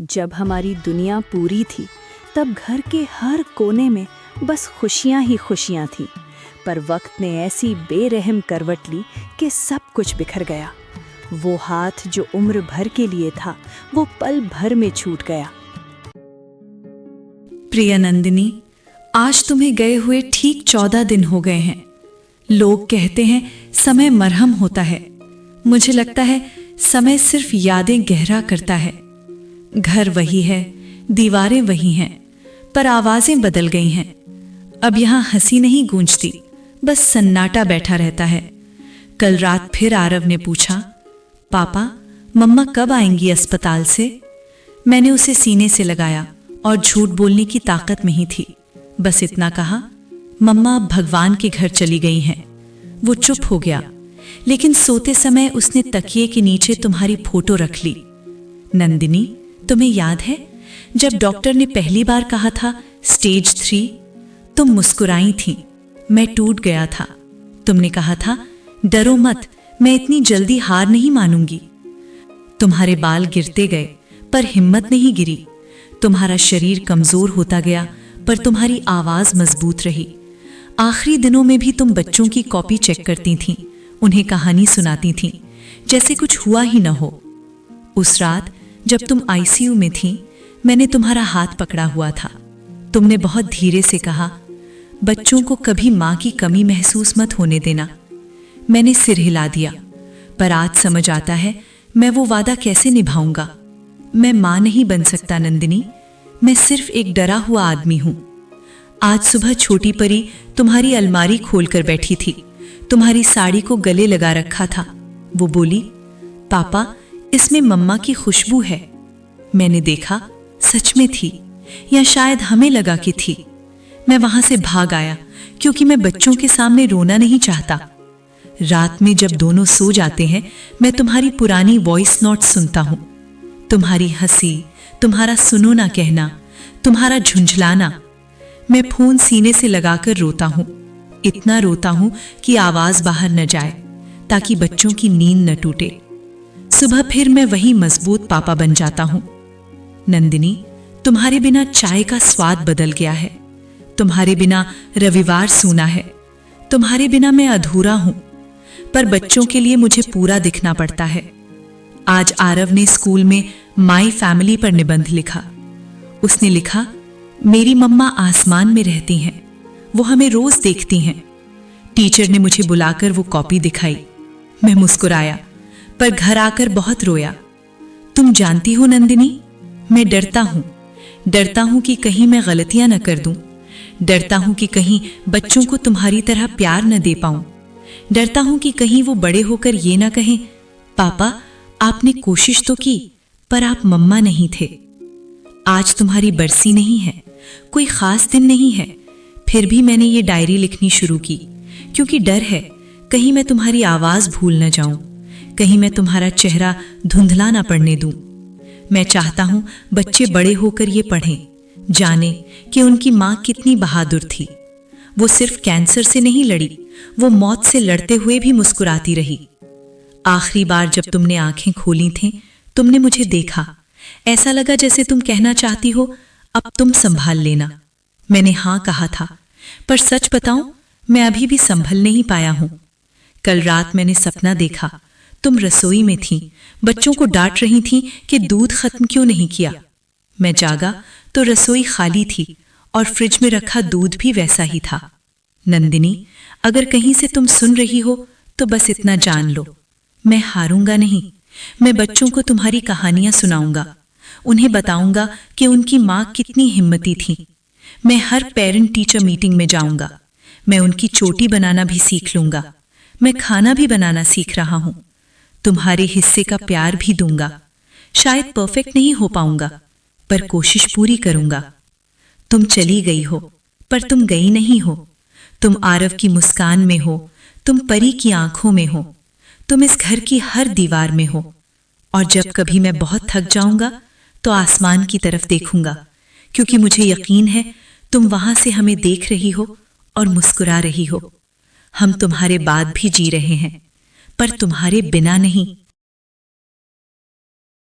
जब हमारी दुनिया पूरी थी तब घर के हर कोने में बस खुशियां ही खुशियां थीं। पर वक्त ने ऐसी बेरहम करवट ली कि सब कुछ बिखर गया। वो हाथ जो उम्र भर के लिए था वो पल भर में छूट गया। प्रिय नंदिनी, आज तुम्हें गए हुए ठीक 14 दिन हो गए हैं। लोग कहते हैं समय मरहम होता है। मुझे लगता है समय सिर्फ यादें गहरा करता है। घर वही है, दीवारें वही हैं, पर आवाजें बदल गई हैं। अब यहाँ हंसी नहीं गूंजती, बस सन्नाटा बैठा रहता है। कल रात फिर आरव ने पूछा, पापा मम्मा कब आएंगी अस्पताल से? मैंने उसे सीने से लगाया और झूठ बोलने की ताकत नहीं थी। बस इतना कहा, मम्मा अब भगवान के घर चली गई हैं। वो चुप हो गया, लेकिन सोते समय उसने तकिए के नीचे तुम्हारी फोटो रख ली। नंदिनी, तुम्हें याद है जब डॉक्टर ने पहली बार कहा था स्टेज 3? तुम मुस्कुराई थी, मैं टूट गया था। तुमने कहा था, डरो मत, मैं इतनी जल्दी हार नहीं मानूंगी। तुम्हारे बाल गिरते गए पर हिम्मत नहीं गिरी। तुम्हारा शरीर कमजोर होता गया पर तुम्हारी आवाज मजबूत रही। आखिरी दिनों में भी तुम बच्चों की कॉपी चेक करती थीं, उन्हें कहानी सुनाती थीं, जैसे कुछ हुआ ही न हो। उस रात जब तुम आईसीयू में थीं, मैंने तुम्हारा हाथ पकड़ा हुआ था। तुमने बहुत धीरे से कहा, बच्चों को कभी मां की कमी महसूस मत होने देना। मैंने सिर हिला दिया, पर आज समझ आता है मैं वो वादा कैसे निभाऊंगा। मैं मां नहीं बन सकता नंदिनी, मैं सिर्फ एक डरा हुआ आदमी हूं। आज सुबह छोटी परी तुम्हारी अलमारी खोलकर बैठी थी, तुम्हारी साड़ी को गले लगा रखा था। वो बोली, पापा इसमें मम्मा की खुशबू है। मैंने देखा, सच में थी, या शायद हमें लगा कि थी। मैं वहां से भाग आया क्योंकि मैं बच्चों के सामने रोना नहीं चाहता। रात में जब दोनों सो जाते हैं, मैं तुम्हारी पुरानी वॉइस नोट सुनता हूं। तुम्हारी हंसी, तुम्हारा सुनो ना कहना, तुम्हारा झुंझलाना। मैं फोन सीने से लगाकर रोता हूं, इतना रोता हूं कि आवाज बाहर न जाए, ताकि बच्चों की नींद न टूटे। सुबह फिर मैं वही मजबूत पापा बन जाता हूं। नंदिनी, तुम्हारे बिना चाय का स्वाद बदल गया है। तुम्हारे बिना रविवार सूना है। तुम्हारे बिना मैं अधूरा हूं, पर बच्चों के लिए मुझे पूरा दिखना पड़ता है। आज आरव ने स्कूल में माई फैमिली पर निबंध लिखा। उसने लिखा, मेरी मम्मा आसमान में रहती हैं, वो हमें रोज देखती हैं। टीचर ने मुझे बुलाकर वो कॉपी दिखाई। मैं मुस्कुराया, पर घर आकर बहुत रोया। तुम जानती हो नंदिनी, मैं डरता हूं कि कहीं मैं गलतियां न कर दूं। डरता हूं कि कहीं बच्चों को तुम्हारी तरह प्यार न दे पाऊं। डरता हूं कि कहीं वो बड़े होकर ये ना कहें, पापा आपने कोशिश तो की, पर आप मम्मा नहीं थे। आज तुम्हारी बरसी नहीं है, कोई खास दिन नहीं है, फिर भी मैंने ये डायरी लिखनी शुरू की, क्योंकि डर है कहीं मैं तुम्हारी आवाज भूल न जाऊं, कहीं मैं तुम्हारा चेहरा धुंधला ना पड़ने दूं। मैं चाहता हूं बच्चे बड़े होकर ये पढ़ें, जाने कि उनकी मां कितनी बहादुर थी। वो सिर्फ कैंसर से नहीं लड़ी, वो मौत से लड़ते हुए भी मुस्कुराती रही। आखिरी बार जब तुमने आंखें खोली थीं, तुमने मुझे देखा। ऐसा लगा जैसे तुम कहना चाहती हो, अब तुम संभाल लेना। मैंने हां कहा था, पर सच बताऊं, मैं अभी भी संभल नहीं पाया हूं। कल रात मैंने सपना देखा, तुम रसोई में थीं, बच्चों को डांट रही थीं कि दूध खत्म क्यों नहीं किया। मैं जागा तो रसोई खाली थी और फ्रिज में रखा दूध भी वैसा ही था। नंदिनी, अगर कहीं से तुम सुन रही हो तो बस इतना जान लो, मैं हारूंगा नहीं। मैं बच्चों को तुम्हारी कहानियां सुनाऊंगा, उन्हें बताऊंगा कि उनकी मां कितनी हिम्मती थी। मैं हर पेरेंट टीचर मीटिंग में जाऊंगा। मैं उनकी चोटी बनाना भी सीख लूंगा। मैं खाना भी बनाना सीख रहा हूं। तुम्हारे हिस्से का प्यार भी दूंगा। शायद परफेक्ट नहीं हो पाऊंगा, पर कोशिश पूरी करूंगा। तुम चली गई हो, पर तुम गई नहीं हो। तुम आरव की मुस्कान में हो, तुम परी की आंखों में हो, तुम इस घर की हर दीवार में हो। और जब कभी मैं बहुत थक जाऊंगा तो आसमान की तरफ देखूंगा, क्योंकि मुझे यकीन है तुम वहां से हमें देख रही हो और मुस्कुरा रही हो। हम तुम्हारे बाद भी जी रहे हैं, पर तुम्हारे बिना नहीं।